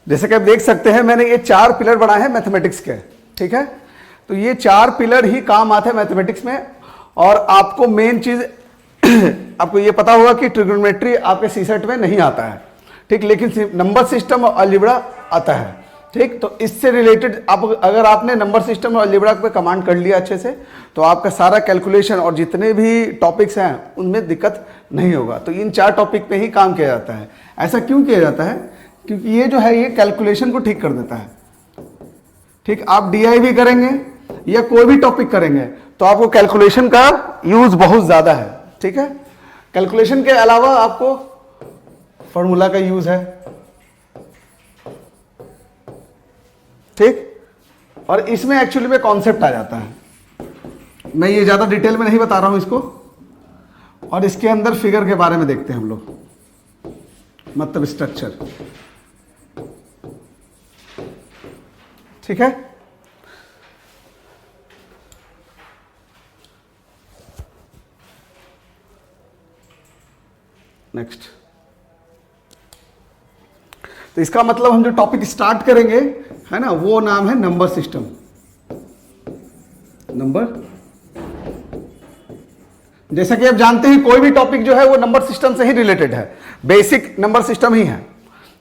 जैसे कि आप देख सकते हैं मैंने ये 4 पिलर बनाए हैं मैथमेटिक्स के, ठीक है। तो ये 4 पिलर ही काम आते हैं मैथमेटिक्स में। और आपको मेन चीज आपको ये पता होगा कि ट्रिग्नोमेट्री आपके सीसेट में नहीं आता है, ठीक, लेकिन नंबर सिस्टम और अलजेब्रा आता है, ठीक। तो इससे रिलेटेड आप अगर आपने नंबर सिस्टम और अलजेब्रा पे कमांड कर लिया अच्छे से, तो आपका सारा कैलकुलेशन और जितने भी टॉपिक्स हैं उनमें दिक्कत नहीं होगा। तो इन 4 टॉपिक पे ही काम किया जाता है। ऐसा क्यों किया जाता है? क्योंकि ये जो है ये कैलकुलेशन को ठीक कर देता है, ठीक। आप डीआई भी करेंगे या कोई भी टॉपिक करेंगे तो आपको कैलकुलेशन का यूज बहुत ज्यादा है, ठीक है। कैलकुलेशन के अलावा आपको फॉर्मूला का यूज है, ठीक। और इसमें एक्चुअली में कॉन्सेप्ट आ जाता है। मैं ये ज्यादा डिटेल में नहीं बता रहा हूं इसको। और इसके अंदर फिगर के बारे में देखते हैं हम लोग, मतलब स्ट्रक्चर, ठीक है। नेक्स्ट, तो इसका मतलब हम जो टॉपिक स्टार्ट करेंगे है ना, वो नाम है नंबर सिस्टम। नंबर, जैसा कि आप जानते हैं कोई भी टॉपिक जो है वो नंबर सिस्टम से ही रिलेटेड है, बेसिक नंबर सिस्टम ही है,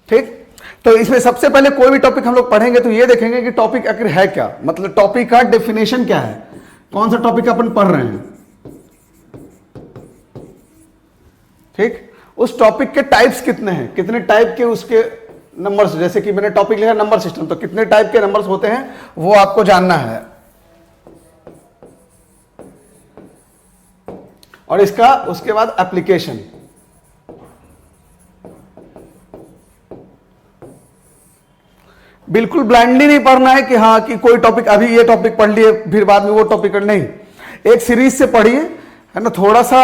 ठीक। तो इसमें सबसे पहले कोई भी टॉपिक हम लोग पढ़ेंगे तो ये देखेंगे कि टॉपिक आखिर है क्या, मतलब टॉपिक का डेफिनेशन क्या है, कौन सा टॉपिक अपन पढ़ रहे हैं, ठीक। उस टॉपिक के टाइप्स कितने हैं, कितने टाइप के उसके नंबर्स, जैसे कि मैंने टॉपिक लिखा नंबर सिस्टम, तो कितने टाइप के नंबर्स होते हैं वो आपको जानना है। और इसका उसके बाद एप्लीकेशन, बिल्कुल ब्लाइंडली नहीं पढ़ना है कि हाँ कि कोई टॉपिक अभी ये टॉपिक पढ़ लिए फिर बाद में वो टॉपिक नहीं, एक सीरीज से पढ़िए, है ना। थोड़ा सा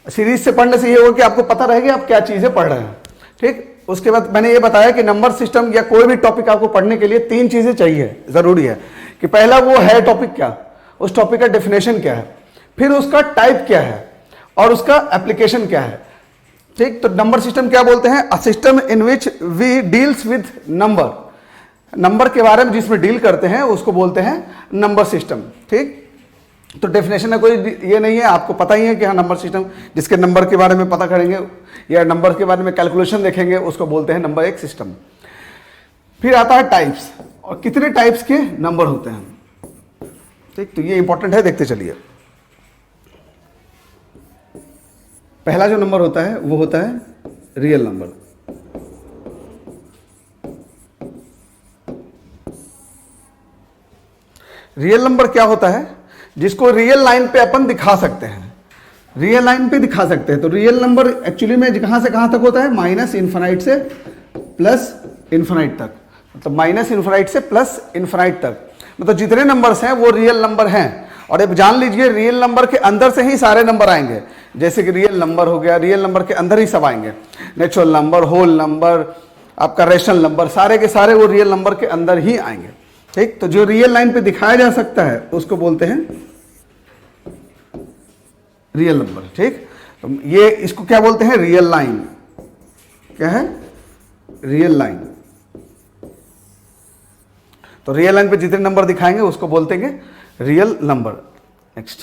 सीरीज से पढ़ने से ये होगा कि आपको पता रहेगा आप क्या चीजें पढ़ रहे हैं, ठीक। उसके बाद मैंने ये बताया कि नंबर सिस्टम या कोई भी टॉपिक आपको पढ़ने के लिए 3 चीजें चाहिए, जरूरी है कि पहला वो है टॉपिक क्या, उस टॉपिक का डेफिनेशन क्या है, फिर उसका टाइप क्या है और उसका एप्लीकेशन क्या है, ठीक। तो नंबर सिस्टम क्या बोलते हैं? A system in which we deals with number, number के बारे में जिसमें डील करते हैं उसको बोलते हैं नंबर सिस्टम, ठीक। तो डेफिनेशन में कोई ये नहीं है, आपको पता ही है कि हाँ नंबर सिस्टम, जिसके नंबर के बारे में पता करेंगे या नंबर के बारे में कैलकुलेशन देखेंगे उसको बोलते हैं नंबर एक सिस्टम। फिर आता है टाइप्स, और कितने टाइप्स के नंबर होते हैं, ठीक। तो ये इंपॉर्टेंट है, देखते चलिए। पहला जो नंबर होता है वो होता है रियल नंबर। रियल नंबर क्या होता है? जिसको रियल लाइन पे अपन दिखा सकते हैं, रियल लाइन पे दिखा सकते हैं। तो रियल नंबर एक्चुअली में कहां से कहां तक होता है? माइनस इन्फिनाइट से प्लस इन्फिनाइट तक, मतलब माइनस इन्फिनाइट से प्लस इन्फिनाइट तक, मतलब जितने नंबर्स हैं वो रियल नंबर हैं। और अब जान लीजिए रियल नंबर के अंदर से ही सारे नंबर आएंगे, जैसे कि रियल नंबर हो गया, रियल नंबर के अंदर ही सब आएंगे। नेचुरल नंबर, होल नंबर, आपका रेशनल नंबर, सारे के सारे वो रियल नंबर के अंदर ही आएंगे, ठीक। तो जो रियल लाइन पे दिखाया जा सकता है उसको बोलते हैं रियल नंबर, ठीक। तो ये इसको क्या बोलते हैं? Real line. क्या है? Real line. तो रियल लाइन पे जितने नंबर दिखाएंगे उसको बोलते हैं real number. Next,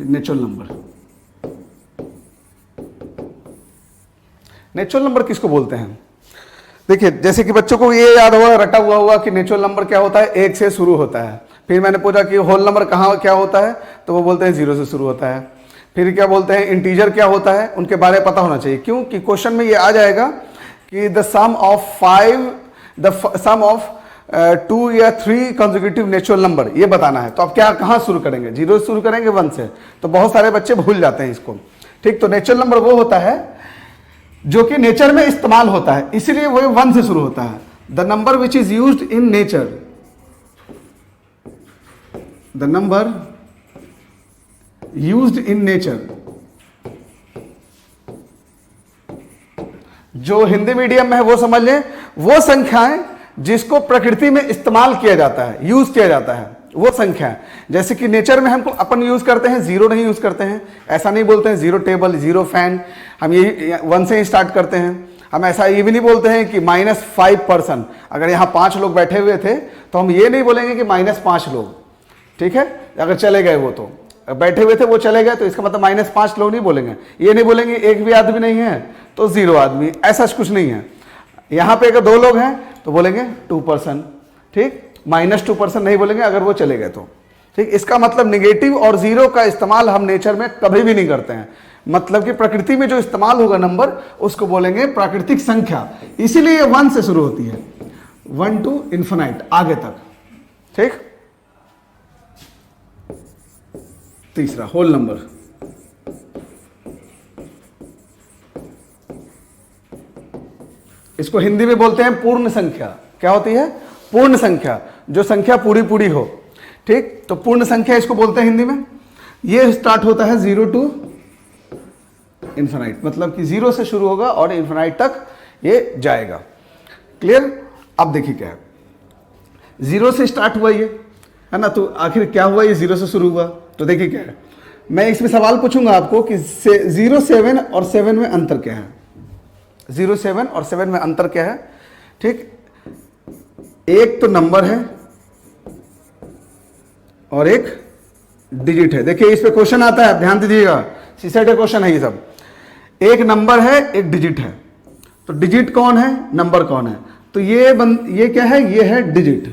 natural number. Natural number किसको बोलते हैं? देखिए, जैसे कि बच्चों को ये याद होगा, रटा हुआ कि नेचुरल नंबर क्या होता है? 1 से शुरू होता है। फिर मैंने पूछा कि होल नंबर कहाँ क्या होता है, तो वो बोलते हैं 0 से शुरू होता है। फिर क्या बोलते हैं? इंटीजर क्या होता है? उनके बारे में पता होना चाहिए। क्यों कि क्वेश्चन में ये आ जाएगा कि द सम ऑफ 2 या 3 कंसेक्यूटिव नेचुरल नंबर, ये बताना है। तो अब क्या कहाँ शुरू करेंगे? 0 से शुरू करेंगे, 1 से? तो बहुत सारे बच्चे भूल जाते हैं इसको, ठीक। तो नेचुरल नंबर वो होता है जो कि नेचर में इस्तेमाल होता है, इसीलिए वो 1 से शुरू होता है। The number which is used in nature, the number used in nature, जो हिंदी मीडियम में है वो समझ लें, वो संख्याएं जिसको प्रकृति में इस्तेमाल किया जाता है, यूज किया जाता है, वो संख्या है। जैसे कि नेचर में हमको अपन यूज करते हैं, जीरो नहीं यूज करते हैं, ऐसा नहीं बोलते हैं जीरो टेबल, जीरो फैन, हम यही 1 से ही स्टार्ट करते हैं। हम ऐसा ये भी नहीं बोलते हैं कि -5%, अगर यहाँ 5 लोग बैठे हुए थे तो हम ये नहीं बोलेंगे कि -5 लोग, ठीक है, अगर चले गए वो तो बैठे हुए थे वो चले गए तो इसका मतलब -5 लोग नहीं बोलेंगे। ये नहीं बोलेंगे एक भी आदमी नहीं है तो 0 आदमी, ऐसा कुछ नहीं है। यहाँ पे अगर 2 लोग हैं तो बोलेंगे 2%, ठीक, -2% नहीं बोलेंगे अगर वो चले गए तो, ठीक। इसका मतलब नेगेटिव और जीरो का इस्तेमाल हम नेचर में कभी भी नहीं करते हैं। मतलब कि प्रकृति में जो इस्तेमाल होगा नंबर उसको बोलेंगे प्राकृतिक संख्या, इसीलिए 1 से शुरू होती है, 1 to इन्फिनाइट आगे तक, ठीक। तीसरा होल नंबर, इसको हिंदी में बोलते हैं पूर्ण संख्या। क्या होती है? पूर्ण संख्या, जो संख्या पूरी पूरी हो, ठीक। तो पूर्ण संख्या इसको बोलते हैं हिंदी में। ये स्टार्ट होता है 0 to इन्फिनाइट, मतलब कि 0 से शुरू होगा और इन्फिनाइट तक ये जाएगा। क्लियर? अब देखिए क्या है, 0 से स्टार्ट हुआ ये, है ना, तो आखिर क्या हुआ, ये 0 से शुरू हुआ। तो देखिए क्या है, मैं इसमें सवाल पूछूंगा आपको कि 0, 7 और 7 में अंतर क्या है। 0, 7 और 7 में अंतर क्या है, ठीक। एक तो नंबर है और एक डिजिट है। देखिए इस पे क्वेश्चन आता है, ध्यान दीजिएगा, सीसेट का क्वेश्चन है ये सब। एक नंबर है, एक डिजिट है, तो डिजिट कौन है, नंबर कौन है, तो ये क्या है, ये है डिजिट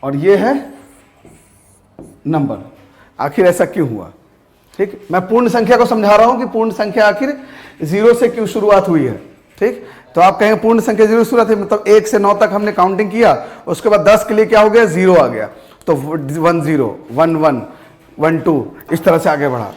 और ये है नंबर। आखिर ऐसा क्यों हुआ, ठीक। मैं पूर्ण संख्या को समझा रहा हूं कि पूर्ण संख्या आखिर 0 से क्यों शुरुआत हुई है, ठीक। तो आप कहेंगे पूर्ण संख्या 0 से शुरुआत है, मतलब 1 से 9 तक हमने काउंटिंग किया, उसके बाद 10 के लिए क्या हो गया, 0 आ गया, तो 1 0 1 1 1 2 इस तरह से आगे बढ़ा।